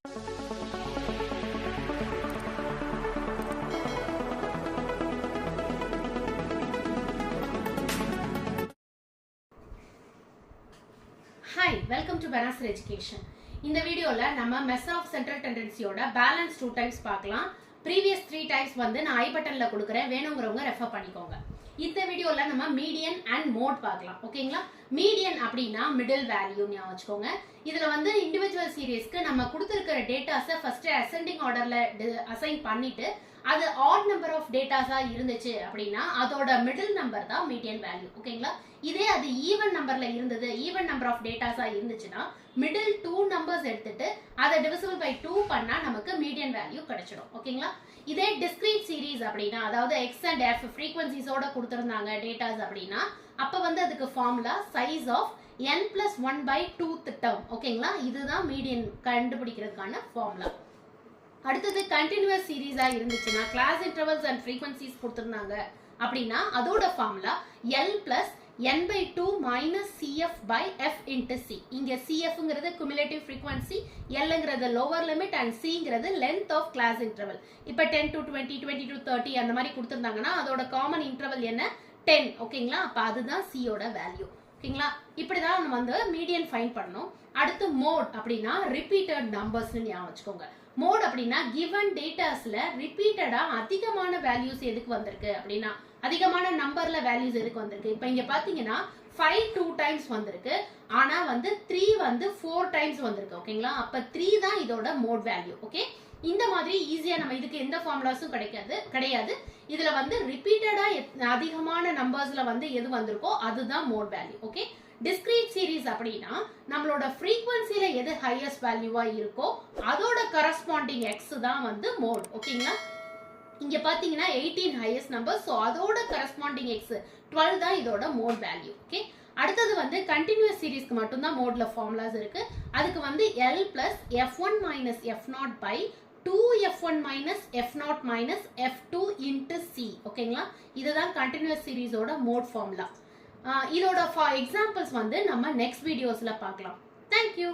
Hi, welcome to Banasar Education. இந்த வீடியோல நம்ம மெஷர் ஆஃப் சென்ட்ரல் டெண்டன்சியோட பேலன்ஸ் 2 டைப்ஸ் பார்க்கலாம். previous 3 டைப்ஸ் வந்து நான் ஐ பட்டன்ல கொடுக்கிறேன், வேணும்ங்கறவங்க ரெஃபர் பண்ணிக்கோங்க. இந்த வீடியோல நம்ம மீடியன் அண்ட் மோட் பார்க்கலாம். ஓகேங்களா? மீடியன் அப்படினா மிடில் வேல்யூ ஞாபகம் வச்சுக்கோங்க. இதுல வந்து இண்டிவிஜுவல் சீரிஸ்க்கு நம்ம கொடுத்திருக்கிற டேட்டாஸை ஃபர்ஸ்ட் அசெண்டிங் ஆர்டர்ல அசைன் பண்ணிட்டு அது ஆட் நம்பர் ஆஃப் டேட்டாஸா இருந்துச்சு அப்படினா அதோட மிடில் நம்பர் தான் மீடியன் வேல்யூ. ஓகேங்களா? இதே அது ஈவன் நம்பர்ல இருந்தது, ஈவன் நம்பர் ஆஃப் டேட்டாஸா இருந்துச்சுன்னா மிடில் 2 நம்பர்ஸ் எடுத்துட்டு அதை டிவிசிபிள் பை 2 பண்ணா நமக்கு மீடியன் வேல்யூ கிடைச்சிடும். ஓகேங்களா? இதே டிஸ்கிரீட் சீரிஸ் அப்படினா அதாவது x and f ஃப்ரீக்வென்சிஸோட கொடுத்திருந்தாங்க டேட்டாஸ் அப்படினா அப்ப வந்து அதுக்கு formula size of n plus 1 by 2th term. ஓகேங்களா? இதுதான் மீடியன் கண்டுபிடிக்கிறதுக்கான ஃபார்முலா. அடுத்தது கண்டினியூஸ் சீரிஸா இருந்துச்சுன்னா கிளாஸ் இன்டர்வல்ஸ் அண்ட் ஃப்ரீக்வென்சிஸ் கொடுத்திருந்தாங்க அப்படினா அதோட formula l plus n by 2 minus cf by f into c. இங்க cfங்கிறது cumulative frequency, lங்கிறது lower limit and cங்கிறது length of class interval. இப்ப 10 to 20, 20 to 30 அந்த மாதிரி கொடுத்திருந்தாங்கன்னா அதோட காமன் இன்டர்வல் என்ன 10. ஓகேங்களா? அப்ப அதுதான் c யோட வேல்யூ. ஓகேங்களா? இப்படிதான் நம்ம வந்து மீடியன் ஃபைண்ட் பண்ணோம். அடுத்து மோட் அப்படினா ரிப்பீட்டட் நம்பர்ஸ்னு ஞாபகம் வச்சுக்கோங்க. மோட் அப்படினா given datasல ரிப்பீட்டடா அதிகமான வேல்யூஸ் எதுக்கு வந்திருக்கு அப்படினா அதிகமான நம்பர்ல வேல்யூஸ் எதுக்கு வந்திருக்கு. இப்போ இங்க பாத்தீங்கன்னா 5 2 டைம்ஸ் வந்திருக்கு, ஆனா வந்து 3 வந்து 4 டைம்ஸ் வந்திருக்கு. ஓகேங்களா? அப்ப 3 தான் இதோட மோட் வேல்யூ. ஓகே, இந்த மாதிரி ஈஸியா நம்ம இதுக்கு எந்த ஃபார்முலாஸும் கிடையாது. இதுல வந்து ரிப்பீட்டடா அதிகமான நம்பர்ஸ்ல வந்து எது வந்திருக்கோ அதுதான் mode value. Okay, discrete series அப்படின்னா நம்மளோட ஃப்ரீக்வன்சில எது ஹையஸ்ட் வேல்யூவா இருக்கோ அதோட கரஸ்பாண்டிங் எக்ஸ் தான் வந்து மோட். ஓகேங்களா? இங்க பாத்தீங்கன்னா 18 ஹையஸ்ட் நம்பர், சோ அதோட கரஸ்பாண்டிங் எக்ஸ் 12 தான் இதோட மோட் வேல்யூ. ஓகே, அடுத்தது வந்து கண்டினியூஸ் சீரிஸ்க்கு மட்டும் தான் மோட்ல ஃபார்முலாஸ் இருக்கு. அதுக்கு வந்து l plus f1 minus f0 by 2f1 minus f0 minus f2 into c. ஓகேங்களா? இதுதான் கண்டினியூஸ் சீரிஸோட மோட் ஃபார்முலா. இதோட எக்ஸாம்பிள்ஸ் வந்து நம்ம நெக்ஸ்ட் வீடியோஸ்ல பார்க்கலாம். Thank you.